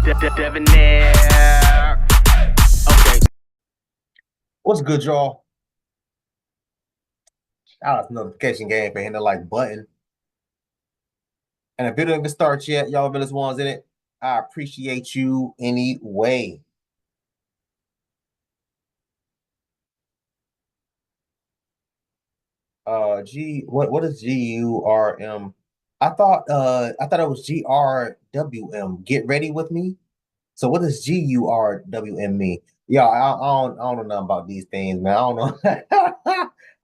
Debonair. Okay. What's good, y'all? Shout out to notification game for hitting the like button. And if it didn't even start yet, y'all village ones in it, I appreciate you anyway. What is GURM? I thought it was GRWM. Get ready with me. So what does GURWM mean? Yeah, I don't know nothing about these things, man. I don't know. I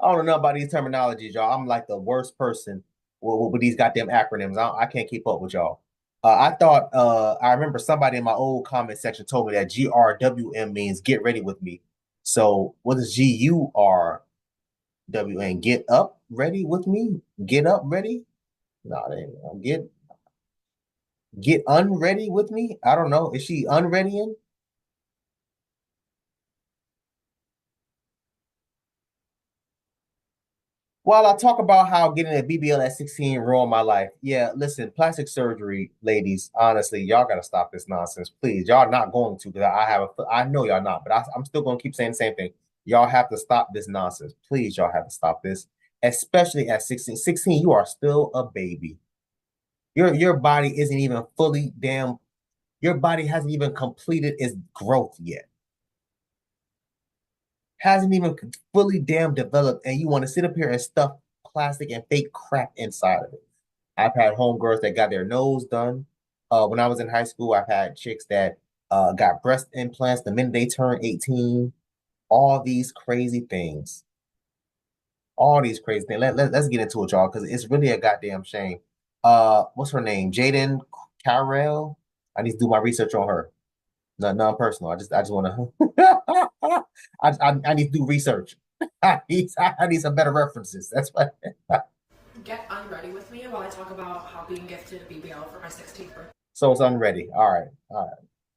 don't know nothing about these terminologies, y'all. I'm like the worst person with these goddamn acronyms. I can't keep up with y'all. I remember somebody in my old comment section told me that GRWM means get ready with me. So what does GURWM? Get up ready with me? Get up ready? No, they ain't get unready with me? I don't know. Is she unreadying? While I talk about how getting a BBL at 16 ruined my life, yeah, listen, plastic surgery, ladies, honestly, y'all gotta stop this nonsense, please. Y'all not going to because I know y'all not, but I'm still gonna keep saying the same thing. Y'all have to stop this nonsense, please. Y'all have to stop this, especially at 16. 16, you are still a baby. Your body isn't even fully damn. Your body hasn't even completed its growth yet. Hasn't even fully damn developed, and you want to sit up here and stuff plastic and fake crap inside of it. I've had homegirls that got their nose done. When I was in high school, I've had chicks that got breast implants the minute they turned 18. All these crazy things. All these crazy things. Let's get into it, y'all, because it's really a goddamn shame. What's her name? Jaaden Kyrelle. I need to do my research on her. No, non-personal. I just want to. I need to do research. I need some better references. That's what. Get unready with me while I talk about how being gifted a BBL for my 16th birthday. So it's unready. All right,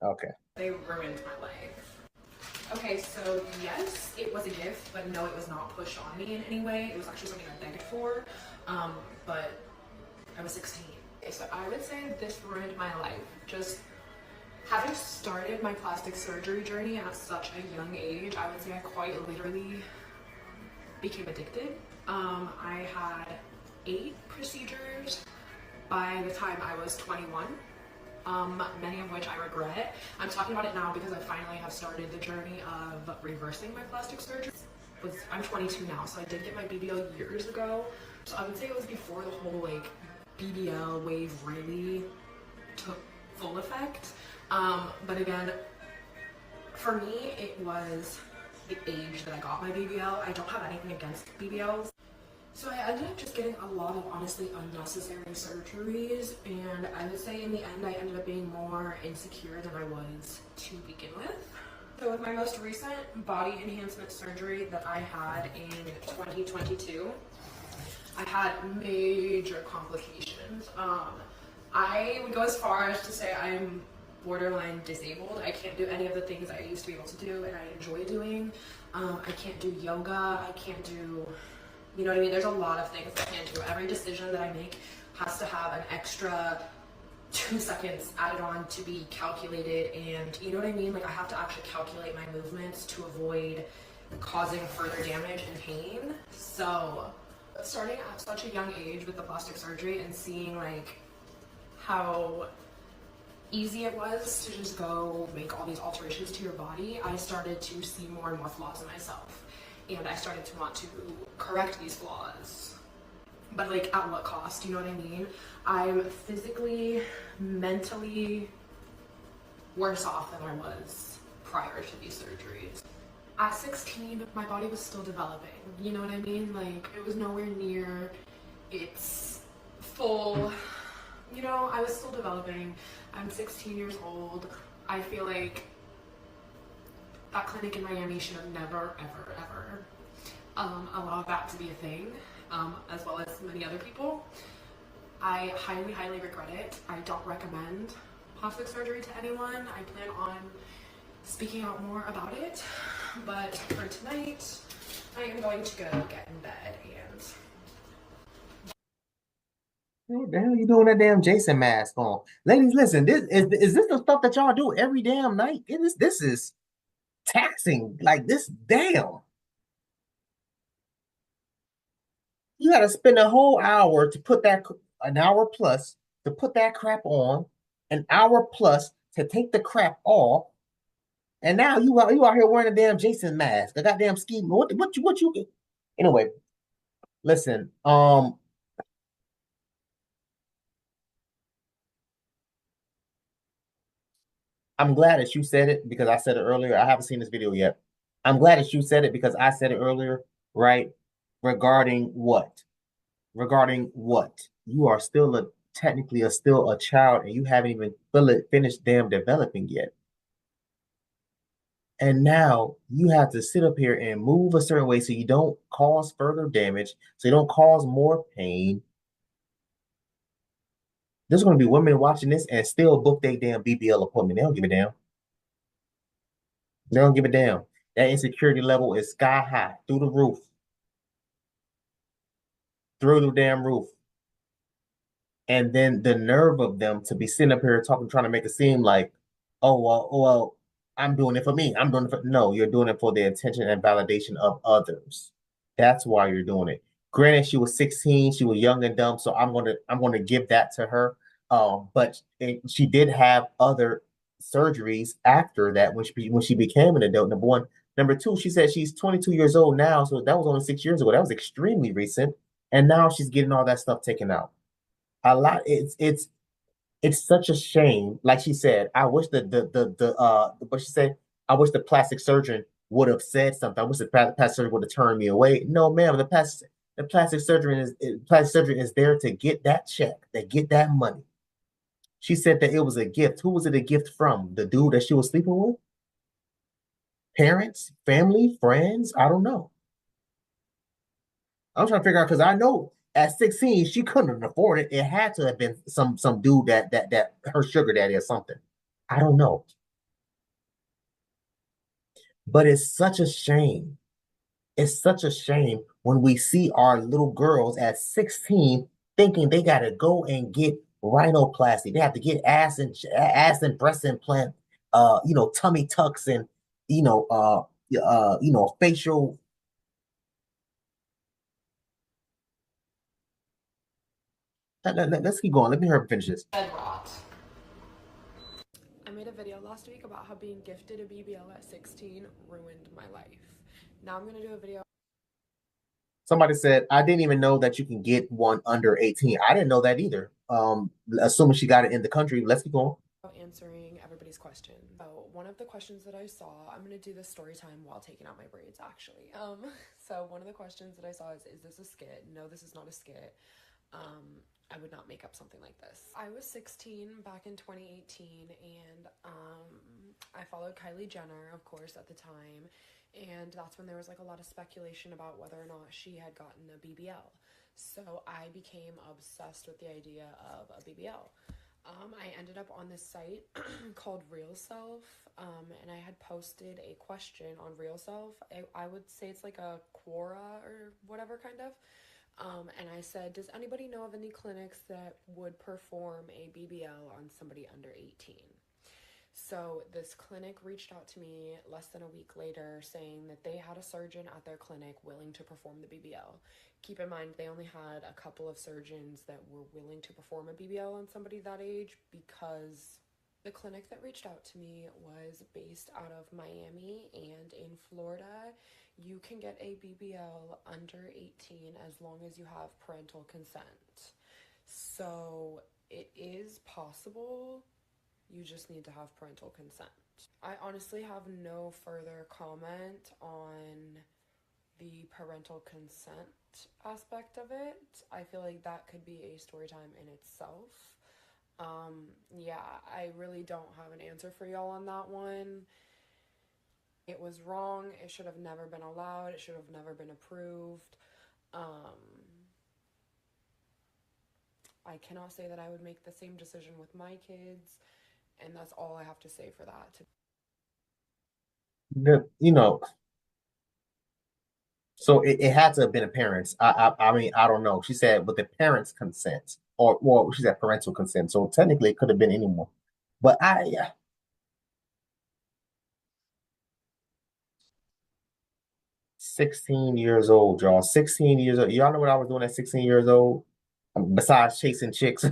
okay. They ruined my life. Okay, so yes, it was a gift, but no, it was not pushed on me in any way. It was actually something I begged for, but I was 16. Okay, so I would say this ruined my life. Just having started my plastic surgery journey at such a young age, I would say I quite literally became addicted. I had 8 procedures by the time I was 21, many of which I regret. I'm talking about it now because I finally have started the journey of reversing my plastic surgery. I'm 22 now, so I did get my BBL years ago. So I would say it was before the whole like BBL wave really took full effect. But again, for me, it was the age that I got my BBL. I don't have anything against BBLs. So I ended up just getting a lot of honestly unnecessary surgeries, and I would say in the end I ended up being more insecure than I was to begin with. So with my most recent body enhancement surgery that I had in 2022, I had major complications. I would go as far as to say I'm borderline disabled. I can't do any of the things I used to be able to do and I enjoy doing. I can't do yoga, I can't do, you know what I mean? There's a lot of things I can't do. Every decision that I make has to have an extra 2 seconds added on to be calculated, and you know what I mean? Like I have to actually calculate my movements to avoid causing further damage and pain. So starting at such a young age with the plastic surgery and seeing like how easy it was to just go make all these alterations to your body, I started to see more and more flaws in myself. And I started to want to correct these flaws. But like at what cost, you know what I mean? I'm physically, mentally worse off than I was prior to these surgeries. At 16, my body was still developing, you know what I mean? Like it was nowhere near its full, you know, I was still developing. I'm 16 years old. I feel like that clinic in Miami should have never, ever, ever allowed that to be a thing, as well as many other people. I highly, highly regret it. I don't recommend plastic surgery to anyone. I plan on speaking out more about it, but for tonight, I am going to go get in bed and What the hell you doing that damn Jason mask on? Ladies, listen, is this the stuff that y'all do every damn night? This is taxing. Like this, damn. You gotta spend a whole hour to put that an hour plus to put that crap on, an hour plus to take the crap off, and now you out here wearing a damn Jason mask, a goddamn ski. What you anyway? Listen, I'm glad that you said it because I said it earlier. I haven't seen this video yet. I'm glad that you said it because I said it earlier, right? Regarding what? Regarding what? You are still technically still a child and you haven't even finished damn developing yet. And now you have to sit up here and move a certain way so you don't cause further damage, so you don't cause more pain. There's going to be women watching this and still book their damn BBL appointment. They don't give a damn. They don't give a damn. That insecurity level is sky high, through the roof, through the damn roof. And then the nerve of them to be sitting up here talking, trying to make it seem like, oh well, I'm doing it for me. I'm doing it for no, you're doing it for the attention and validation of others. That's why you're doing it. Granted, she was 16, she was young and dumb, so I'm gonna give that to her. But she did have other surgeries after that when she became an adult. Number one, number two, she said she's 22 years old now, so that was only 6 years ago. That was extremely recent, and now she's getting all that stuff taken out a lot. It's such a shame. Like she said, I wish the what she said. I wish the plastic surgeon would have said something. I wish the plastic surgeon would have turned me away. No, ma'am. The plastic surgeon is there to get that check, to get that money. She said that it was a gift. Who was it a gift from? The dude that she was sleeping with? Parents, family, friends? I don't know. I'm trying to figure out because I know at 16 she couldn't afford it. It had to have been some dude that her sugar daddy or something. I don't know. But it's such a shame. It's such a shame when we see our little girls at 16 thinking they gotta go and get rhinoplasty. They have to get ass and breast implant, tummy tucks and facial. Let's keep going. Let me hear her finish this. Head rot. I made a video last week about how being gifted a BBL at 16 ruined my life. Now I'm gonna do a video. Somebody said, I didn't even know that you can get one under 18. I didn't know that either. Assuming she got it in the country. Let's keep going. Answering everybody's question. So one of the questions that I saw, I'm gonna do this story time while taking out my braids actually. So one of the questions that I saw is this a skit? No, this is not a skit. I would not make up something like this. I was 16 back in 2018 and I followed Kylie Jenner, of course, at the time. And that's when there was like a lot of speculation about whether or not she had gotten a BBL. So I became obsessed with the idea of a BBL. I ended up on this site called Real Self, and I had posted a question on Real Self. I would say it's like a Quora or whatever kind of. And I said, does anybody know of any clinics that would perform a BBL on somebody under 18? So this clinic reached out to me less than a week later saying that they had a surgeon at their clinic willing to perform the BBL. Keep in mind, they only had a couple of surgeons that were willing to perform a BBL on somebody that age because the clinic that reached out to me was based out of Miami, and in Florida, you can get a BBL under 18 as long as you have parental consent. So it is possible. You just need to have parental consent. I honestly have no further comment on the parental consent aspect of it. I feel like that could be a story time in itself. Yeah, I really don't have an answer for y'all on that one. It was wrong. It should have never been allowed. It should have never been approved. I cannot say that I would make the same decision with my kids. And that's all I have to say for that. So it had to have been a parents. I mean, I don't know. She said with the parents' consent. or well, she said parental consent. So technically, it could have been any more. But 16 years old, y'all. 16 years old. Y'all know what I was doing at 16 years old? Besides chasing chicks,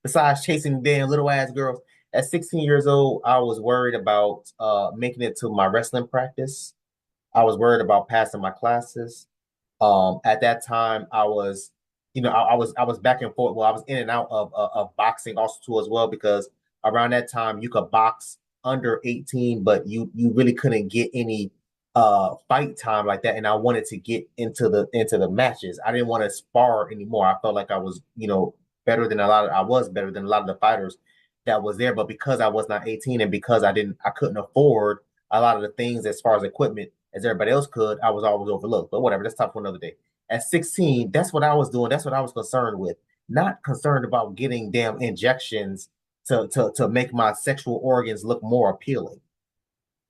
besides chasing damn little ass girls. At 16 years old, I was worried about making it to my wrestling practice. I was worried about passing my classes. At that time, I was, I was back and forth. Well, I was in and out of boxing also too as well because around that time you could box under 18, but you really couldn't get any fight time like that. And I wanted to get into the matches. I didn't want to spar anymore. I felt like I was, better than a lot of I was better than a lot of the fighters that was there. But because I was not 18 and because I couldn't afford a lot of the things as far as equipment as everybody else could, I was always overlooked. But whatever, that's tough for another day. At 16, that's what I was doing. That's what I was concerned with. Not concerned about getting damn injections to make my sexual organs look more appealing.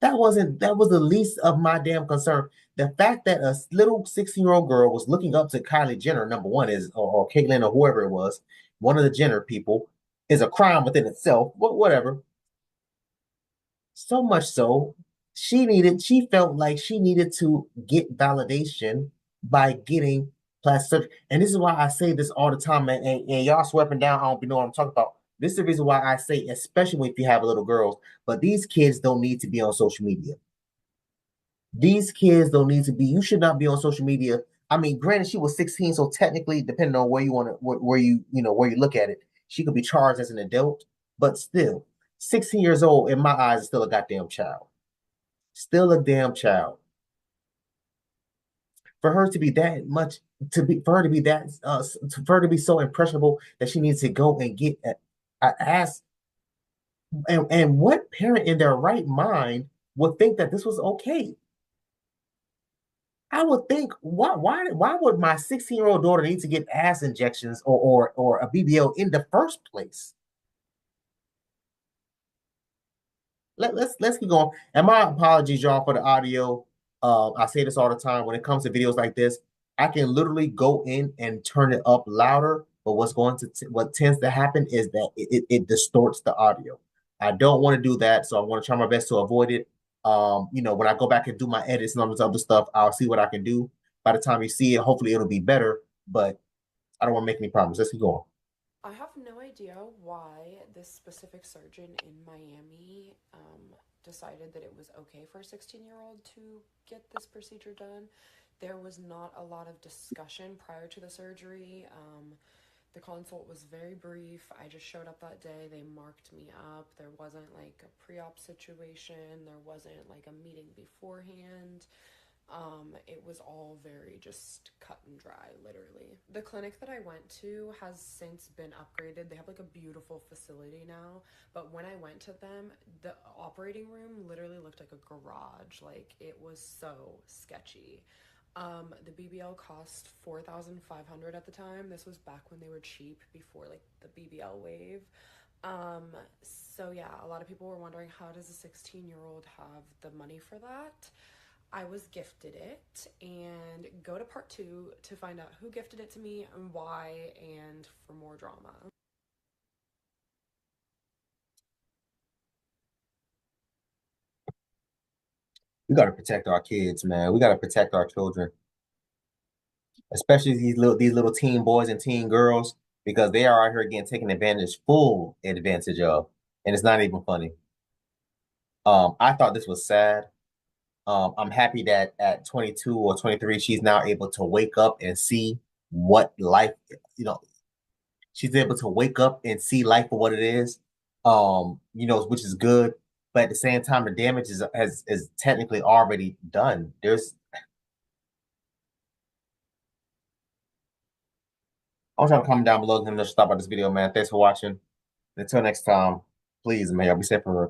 That was the least of my damn concern. The fact that a little 16-year-old girl was looking up to Kylie Jenner, number one, is or Caitlyn or whoever it was, one of the Jenner people, is a crime within itself. But whatever. So much so, she felt like she needed to get validation by getting plastic surgery. And this is why I say this all the time, and y'all sweeping down, I don't know what I'm talking about. This is the reason why I say, especially if you have little girls, but these kids don't need to be on social media. These kids don't need to be, you should not be on social media. I mean, granted, she was 16, so technically, depending on where you want to, where you look at it, she could be charged as an adult, but still, 16 years old, in my eyes, is still a goddamn child. Still a damn child. For her to be that much, for her to be that, for her to be so impressionable that she needs to go and get an ass. And what parent in their right mind would think that this was okay? I would think, why would my 16-year-old daughter need to get ass injections or a BBL in the first place? Let's keep going. And my apologies, y'all, for the audio. I say this all the time. When it comes to videos like this, I can literally go in and turn it up louder. But what tends to happen is that it distorts the audio. I don't want to do that, so I want to try my best to avoid it. When I go back and do my edits and all this other stuff, I'll see what I can do. By the time you see it, hopefully it'll be better. But I don't want to make any promises. Let's keep going. I have no idea why this specific surgeon in Miami decided that it was okay for a 16-year-old to get this procedure done. There was not a lot of discussion prior to the surgery. The consult was very brief. I just showed up that day. They marked me up. There wasn't like a pre-op situation. There wasn't like a meeting beforehand. It was all very just cut and dry, literally. The clinic that I went to has since been upgraded. They have like a beautiful facility now, but when I went to them, the operating room literally looked like a garage. Like, it was so sketchy. The BBL cost $4,500 at the time. This was back when they were cheap, before like the BBL wave. So yeah, a lot of people were wondering, how does a 16-year-old have the money for that? I was gifted it, and go to part 2 to find out who gifted it to me and why, and for more drama. We got to protect our kids, man. We got to protect our children, especially these little teen boys and teen girls, because they are out here getting taken full advantage of, and it's not even funny. I thought this was sad. I'm happy that at 22 or 23, she's now able to wake up and see what life, she's able to wake up and see life for what it is, which is good. But at the same time, the damage is technically already done. I'm trying to comment down below and stop by this video, man. Thanks for watching. Until next time, please, man, y'all be safe for her,